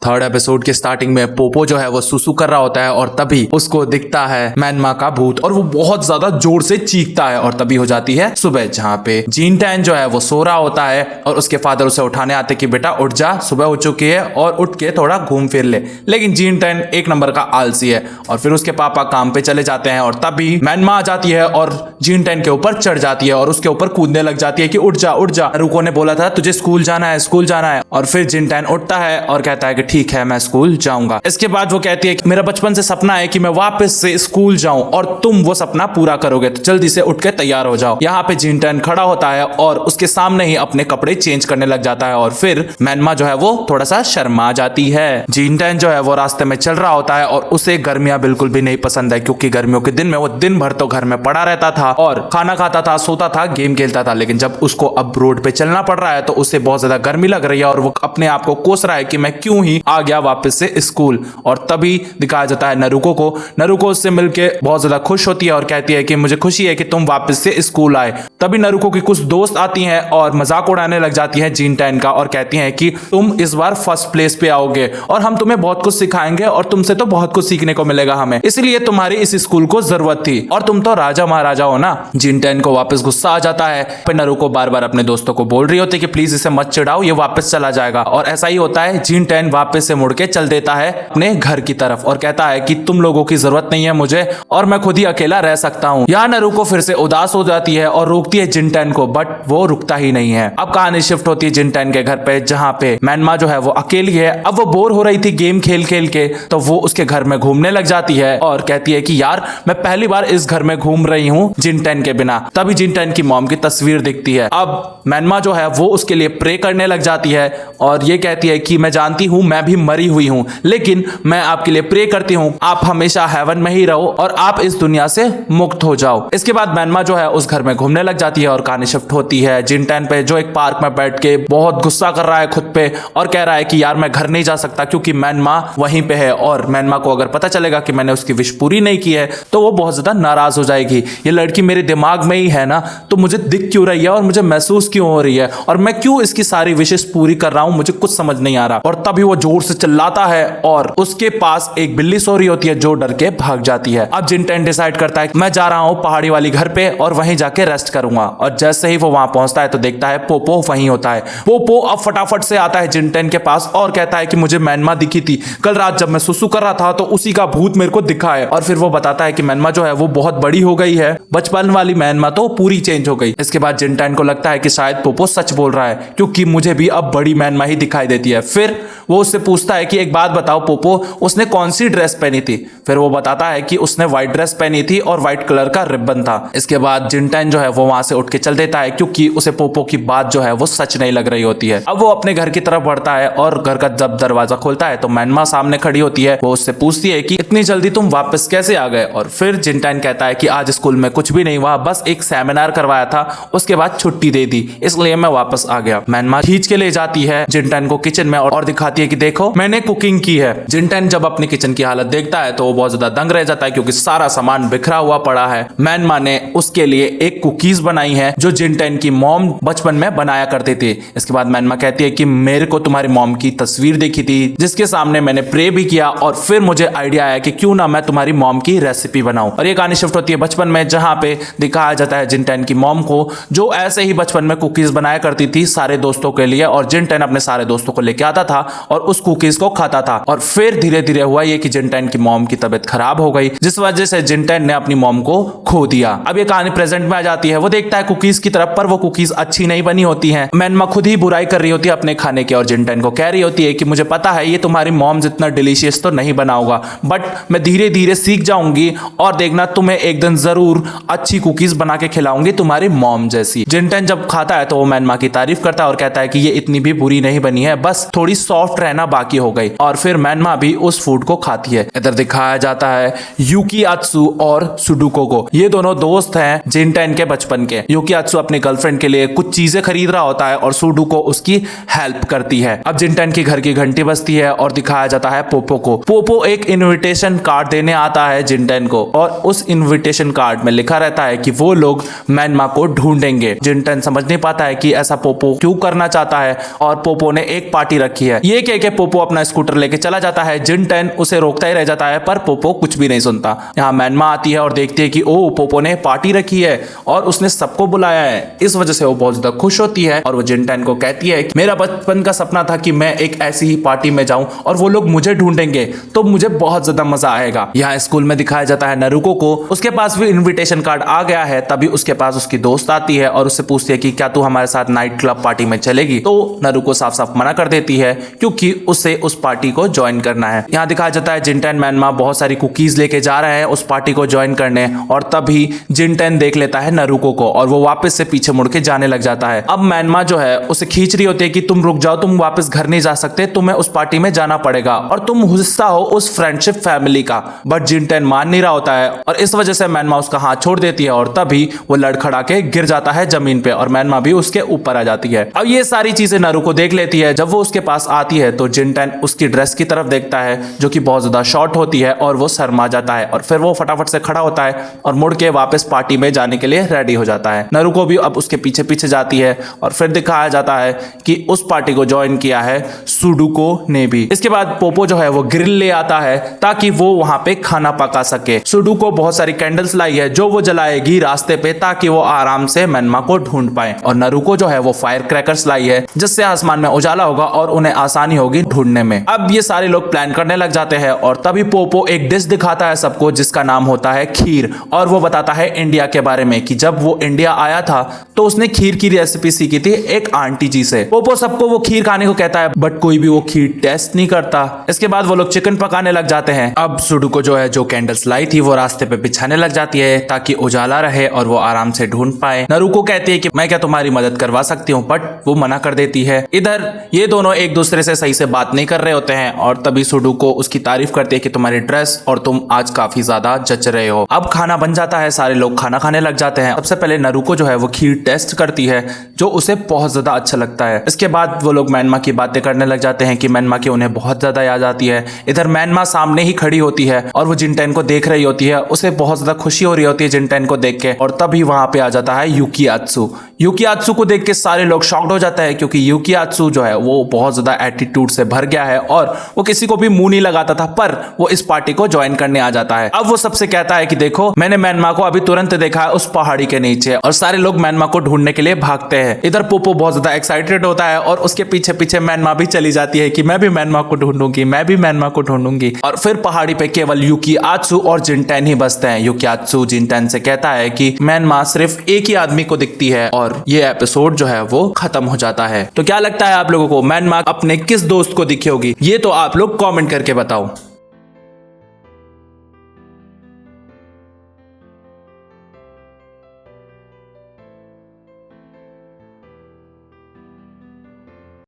Third episode के starting में Poopó जो है वो सुसु कर रहा होता है और तभी उसको दिखता है मैनमा का भूत और वो बहुत ज्यादा जोर से चीखता है और तभी हो जाती है सुबह, जहाँ पे जीन टैन जो है वो सो रहा होता है और उसके फादर उसे उठाने आते कि बेटा उठ जा, सुबह हो चुकी है और उठ के थोड़ा घूम फिर ले। लेकिन जीन टैन एक नंबर का आलसी है और फिर उसके पापा काम पे चले जाते हैं और तभी मैनमा आ जाती है और जीन टैन के ऊपर चढ़ जाती है और उसके ऊपर कूदने लग जाती है कि उठ जा उठ जा, रुको ने बोला था तुझे स्कूल जाना है स्कूल जाना है। और फिर जीन टैन उठता है और कहता है कि ठीक है मैं स्कूल जाऊंगा। इसके बाद वो कहती है कि मेरा बचपन से सपना है कि मैं वापस से स्कूल जाऊं और तुम वो सपना पूरा करोगे, तो जल्दी से उठ के तैयार हो जाओ। यहाँ पे जीन टैन खड़ा होता है और उसके सामने ही अपने कपड़े चेंज करने लग जाता है और फिर मैनमा जो है वो थोड़ा सा शर्मा जाती है। जीन टैन जो है वो रास्ते में चल रहा होता है और उसे गर्मियां बिल्कुल भी नहीं पसंद है क्योंकि गर्मियों के दिन में वो दिन भर तो घर में पड़ा रहता था और खाना खाता था, सोता था, गेम खेलता था। लेकिन जब उसको अब रोड पे चलना पड़ रहा है तो उसे बहुत ज्यादा गर्मी लग रही है और वो अपने आप को कोस रहा है कि मैं क्यों ही आ गया वापस से स्कूल। और तभी दिखाया जाता है नरुको को। नरुको उससे मिलके बहुत ज्यादा खुश होती है और कहती है कि मुझे खुशी है कि तुम वापस से स्कूल आए। तभी नरुको की कुछ दोस्त आती हैं और मजाक उड़ाने लग जाती हैं जीन टैन का और कहती हैं कि तुम इस बार फर्स्ट प्लेस पे आओगे और हम तुम्हें बहुत कुछ सिखाएंगे और तुमसे तो बहुत कुछ सीखने को मिलेगा हमें, इसलिए तुम्हारी इस स्कूल को जरूरत थी और तुम तो राजा महाराजा हो ना। जीन टैन को वापस गुस्सा आ जाता है। फिर नरुको बार बार अपने दोस्तों को बोल रही होती है कि प्लीज इसे मत चिढ़ाओ, ये वापस चला जाएगा। और ऐसा ही होता है, जीन टैन वापस से मुड़ के चल देता है अपने घर की तरफ और कहता है कि तुम लोगों की जरूरत नहीं है मुझे और मैं खुद ही अकेला रह सकता हूँ। यहाँ नरुको फिर से उदास हो जाती है और रोकती है जीन टैन को, बट वो रुकता ही नहीं है। अब कहानी शिफ्ट होती है जीन टैन के घर पे, जहाँ पे मैनमा जो है वो अकेली है। अब वो बोर हो रही थी गेम खेल खेल के, तो वो उसके घर में घूमने लग जाती है और कहती है कि यार मैं पहली बार इस घर में घूम रही हूँ जीन टैन के बिना। तभी जीन टैन की मॉम की तस्वीर दिखती है। अब मैनमा जो है वो उसके लिए प्रे करने लग जाती है और ये कहती है कि मैं जानती हूँ मैं भी मरी हुई हूँ, लेकिन मैं आपके लिए प्रे करती हूँ आप हमेशा हेवन में ही रहो और आप इस दुनिया से मुक्त हो जाओ। इसके बाद मैनमा जो है उस घर में घूमने लग जाती है और कहानी शिफ्ट होती है जीन टैन पे, जो एक पार्क में बैठ के बहुत गुस्सा कर रहा है खुद पे और कह रहा है कि यार मैं घर नहीं जा सकता क्योंकि मैनमा वहीं पे है और मैनमा को अगर पता चलेगा कि मैंने उसकी विश पूरी नहीं की है तो वो बहुत ज्यादा नाराज हो जाएगी। ये लड़की मेरे दिमाग में ही है ना, तो मुझे दिख क्यों रही है और मुझे महसूस क्यों हो रही है और मैं क्यों इसकी सारी विशेष पूरी कर रहा हूं, मुझे कुछ समझ नहीं आ रहा। और तभी वो जोर से चिल्लाता है और उसके पास एक बिल्ली सो रही होती है जो डर के भाग जाती है। अब जीन टैन डिसाइड करता है मैं जा रहा हूं पहाड़ी वाली घर पे और वहीं जाके रेस्ट करूंगा। और जैसे ही वो वहां पहुंचता है तो देखता है पोपो वहीं होता है। पोपो अब फटाफट से आता है जीन टैन के पास और कहता है कि मुझे मैनमा दिखी थी कल रात जब मैं सुसु कर रहा था, तो उसी का भूत मेरे को दिखा है। और फिर वो बताता है कि मैनमा जो है वो बहुत बड़ी हो गई है, बचपन वाली मैनमा तो पूरी चेंज हो गई। इसके बाद जीन टैन को लगता है कि शायद पोपो सच बोल रहा है क्योंकि मुझे भी अब बड़ी मैनमा ही दिखाई देती है। फिर वो उससे पूछता है कि एक बात बताओ पोपो, उसने कौन सी ड्रेस पहनी थी? फिर वो बताता है कि उसने व्हाइट ड्रेस पहनी थी और व्हाइट कलर का रिबन था। इसके बाद जीन टैन जो है वो वहां से उठ के चल देता है क्योंकि उसे पोपो की बात जो है वो सच नहीं लग रही होती है। अब वो अपने घर की तरफ बढ़ता है और घर का जब दरवाजा खोलता है तो मैनमा सामने खड़ी होती है। वो उससे पूछती है कि इतनी जल्दी तुम वापस कैसे आ गए? और फिर जीन टैन कहता है कि आज स्कूल में कुछ भी नहीं हुआ, बस एक सेमिनार करवाया था, उसके बाद छुट्टी दे दी, इसलिए मैं वापस आ गया। मैनमा खींच के ले जाती है जीन टैन को किचन में और दिखाती है कि देखो मैंने कुकिंग की है। जीन टैन जब अपनी किचन की हालत देखता है तो वो बहुत ज्यादा दंग रह जाता है क्योंकि सारा सामान बिखरा हुआ पड़ा है। मैनमा ने उसके लिए एक कुकीज बनाई है जो जीन टैन की मॉम बचपन में बनाया करते थे। इसके बाद मैनमा कहती है कि मेरे को तुम्हारी मॉम की तस्वीर देखी थी जिसके सामने मैंने प्रे भी किया और फिर मुझे आइडिया आया कि क्यों ना मैं तुम्हारी मॉम की रेसिपी बनाऊं। और ये कहानी शिफ्ट होती है बचपन में, जहां पे दिखाया जाता है जीन टैन की मॉम को जो ऐसे ही बचपन में कुकीज बनाया करती थी सारे दोस्तों के लिए और जीन टैन अपने सारे दोस्तों को लेके आता था और उस कुकीज को खाता था। और फिर धीरे धीरे हुआ ये कि जीन टैन की मॉम की तबीयत खराब हो गई जिस वजह से जीन टैन ने अपनी मॉम को खो दिया। अब ये कहानी प्रेजेंट में आ जाती है। वो देखता है कुकीज की तरफ, पर वो कुकीज अच्छी नहीं बनी होती हैं। मैनमा खुद ही बुराई कर रही होती है अपने खाने की और जीन टैन को कह रही होती है कि मुझे पता है ये तुम्हारी मॉम जितना डिलीशियस तो नहीं बना होगा, बट मैं धीरे धीरे सीख जाऊंगी और देखना तुम्हें एक दिन जरूर अच्छी कुकीज बना के खिलाऊंगी तुम्हारी मॉम जैसी। जीन टैन जब खाता है तो वो मैनमा की तारीफ करता है और कहता है कि ये इतनी भी बुरी नहीं बनी है, बस थोड़ी सॉफ्ट रहना बाकी हो गई। और फिर मैनमा भी उस फूड को खाती है। इधर दिखाया जाता है यूकीआत्सु और सुडोको को। ये दोनों दोस्त हैं जीन टैन के बचपन के। यूकीआत्सु अपनी गर्लफ्रेंड के लिए कुछ चीजें खरीद रहा होता है और सुडोको उसकी हेल्प करती है। अब जीन टैन की घर की घंटी बजती है और दिखाया जाता है पोपो को। पोपो एक इनविटेशन कार्ड देने आता है जीन टैन को और उस इनविटेशन कार्ड में लिखा रहता है कि वो लोग मैनमा को ढूंढेंगे। जिन टैन समझ नहीं पाता है कि ऐसा पोपो क्यों करना चाहता है और पोपो ने एक पार्टी रखी है। ये कह के पोपो अपना स्कूटर लेके चला जाता है। जिन-टैन उसे रोकता ही रह जाता है पर पोपो कुछ भी नहीं सुनता। यहाँ मैनमा आती है और देखती है कि ओ पोपो ने पार्टी रखी है और उसने सबको बुलाया है। इस वजह से वो बहुत ज्यादा खुश होती है और वो जिन-टैन को कहती है कि मेरा बचपन का सपना था कि मैं एक ऐसी ही पार्टी में जाऊं और वो लोग मुझे ढूंढेंगे तो मुझे बहुत ज्यादा मजा आएगा। यहाँ स्कूल में दिखाया जाता है नरुको को, उसके पास भी इन्विटेशन कार्ड आ गया है। तभी उसके पास उसकी दोस्त आती है और उससे पूछती है कि क्या तू हमारे साथ नाइट क्लब पार्टी में चलेगी। तो नरुको साफ साफ मना कर देती है क्योंकि उसे उस पार्टी को ज्वाइन करना है। यहाँ दिखाया जाता है जिन-टैन मैनमा बहुत सारी कुकीज लेके जा रहे हैं उस पार्टी को ज्वाइन करने और तभी जिन-टैन देख लेता है नरुको को और वो वापस से पीछे मुड़ के जाने लग जाता है। अब मैनमा जो है उसे खींच रही होती है कि तुम रुक जाओ, तुम वापस घर नहीं जा सकते, तुम्हें उस पार्टी में जाना पड़ेगा और तुम हिस्सा हो उस फ्रेंडशिप फैमिली का। बट जिन-टैन मान नहीं रहा होता है और इस वजह से मैनमा उसका हाथ छोड़ देती है और तभी वो लड़खड़ा के गिर जाता है जमीन पे और मैनमा भी उसके ऊपर आ जाती है। अब ये सारी चीजें नरुको देख लेती है। जब वो उसके पास आती है तो जिन-टैन उसकी ड्रेस की तरफ देखता है जो कि बहुत ज्यादा शॉर्ट होती है और वो शर्मा जाता है और फिर वो फटाफट से खड़ा होता है और मुड़ के वापस पार्टी में जाने के लिए रेडी हो जाता है। नरुको भी अब उसके पीछे पीछे जाती है और फिर दिखाया जाता है कि उस पार्टी को ज्वाइन किया है सुडुको ने भी। इसके बाद पोपो जो है वो ग्रिल ले आता है ताकि वो वहां पे खाना पका सके। सुडुको बहुत सारी कैंडल्स लाई है जो वो जलाएगी रास्ते पे ताकि वो आराम से मैनमा को ढूंढ पाए और नरुको जो है वो फायर क्रैकर्स लाई है जिससे आसमान में उजाला होगा और उन्हें आसानी होगी ढूंढने में। अब ये सारे लोग प्लान करने लग जाते हैं और तभी पोपो एक डिश दिखाता है सबको जिसका नाम होता है खीर और वो बताता है इंडिया के बारे में कि जब वो इंडिया आया था तो उसने खीर की रेसिपी सीखी थी एक आंटी जी से। पोपो सबको वो खीर खाने को कहता है बट कोई भी वो खीर टेस्ट नहीं करता। इसके बाद वो लोग चिकन पकाने लग जाते हैं। अब सुडुको जो है जो कैंडल्स लाई थी वो रास्ते पे बिछाने लग जाती है ताकि उजाला रहे और वो आराम से ढूंढ पाए। नरुको कहती है कि मैं क्या तुम्हारी मदद करवा सकती हूँ बट वो मना कर देती है। इधर ये दोनों एक दूसरे से सही से बात नहीं कर रहे होते हैं और तभी सुडुको उसकी तारीफ करती है कि तुम्हारी ड्रेस और तुम आज काफी ज्यादा जच रहे हो। अब खाना बन जाता है, सारे लोग खाना खाने लग जाते हैं। सबसे पहले नरुको जो है वो खीर टेस्ट करती है जो उसे बहुत ज्यादा अच्छा लगता है। इसके बाद वो लोग मैनमा की बातें करने लग जाते हैं कि मैनमा की उन्हें बहुत ज्यादा याद आती है। इधर मैनमा सामने ही खड़ी होती है और वो जिन-टैन को देख रही होती है। उसे बहुत ज्यादा खुशी हो रही होती है जिन-टैन को देख के और तभी वहां पे आ जाता है यूकियात्सु। यूकियात्सु को देख के सारे लोग शॉक्ड हो जाते हैं क्योंकि यूकियात्सु जो है वो बहुत ज्यादा एटीट्यूड से भर गया है और वो किसी को भी मुंह नहीं लगाता था पर वो इस पार्टी को ज्वाइन करने आ जाता है। अब वो सबसे कहता है कि देखो मैंने मैनमा को अभी तुरंत देखा है उस पहाड़ी के नीचे और सारे लोग मैनमा को ढूंढने के लिए भागते हैं। इधर पोपो बहुत ज्यादा एक्साइटेड होता है और उसके पीछे पीछे मैनमा भी चली जाती है कि मैं भी मैनमा को ढूंढूंगी, मैं भी मैनमा को ढूंढूंगी। और फिर पहाड़ी पे केवल यूकियात्सु और जिन-टैन ही बचते हैं। यूकियात्सु जिन-टैन से कहता है कि मैनमा सिर्फ एक ही आदमी को दिखती है और ये एपिसोड जो है वो खत्म हो जाता है। तो क्या लगता है आप लोगों को मैनमा अपने किस दोस्त को दिखी होगी? ये तो आप लोग कमेंट करके बताओ।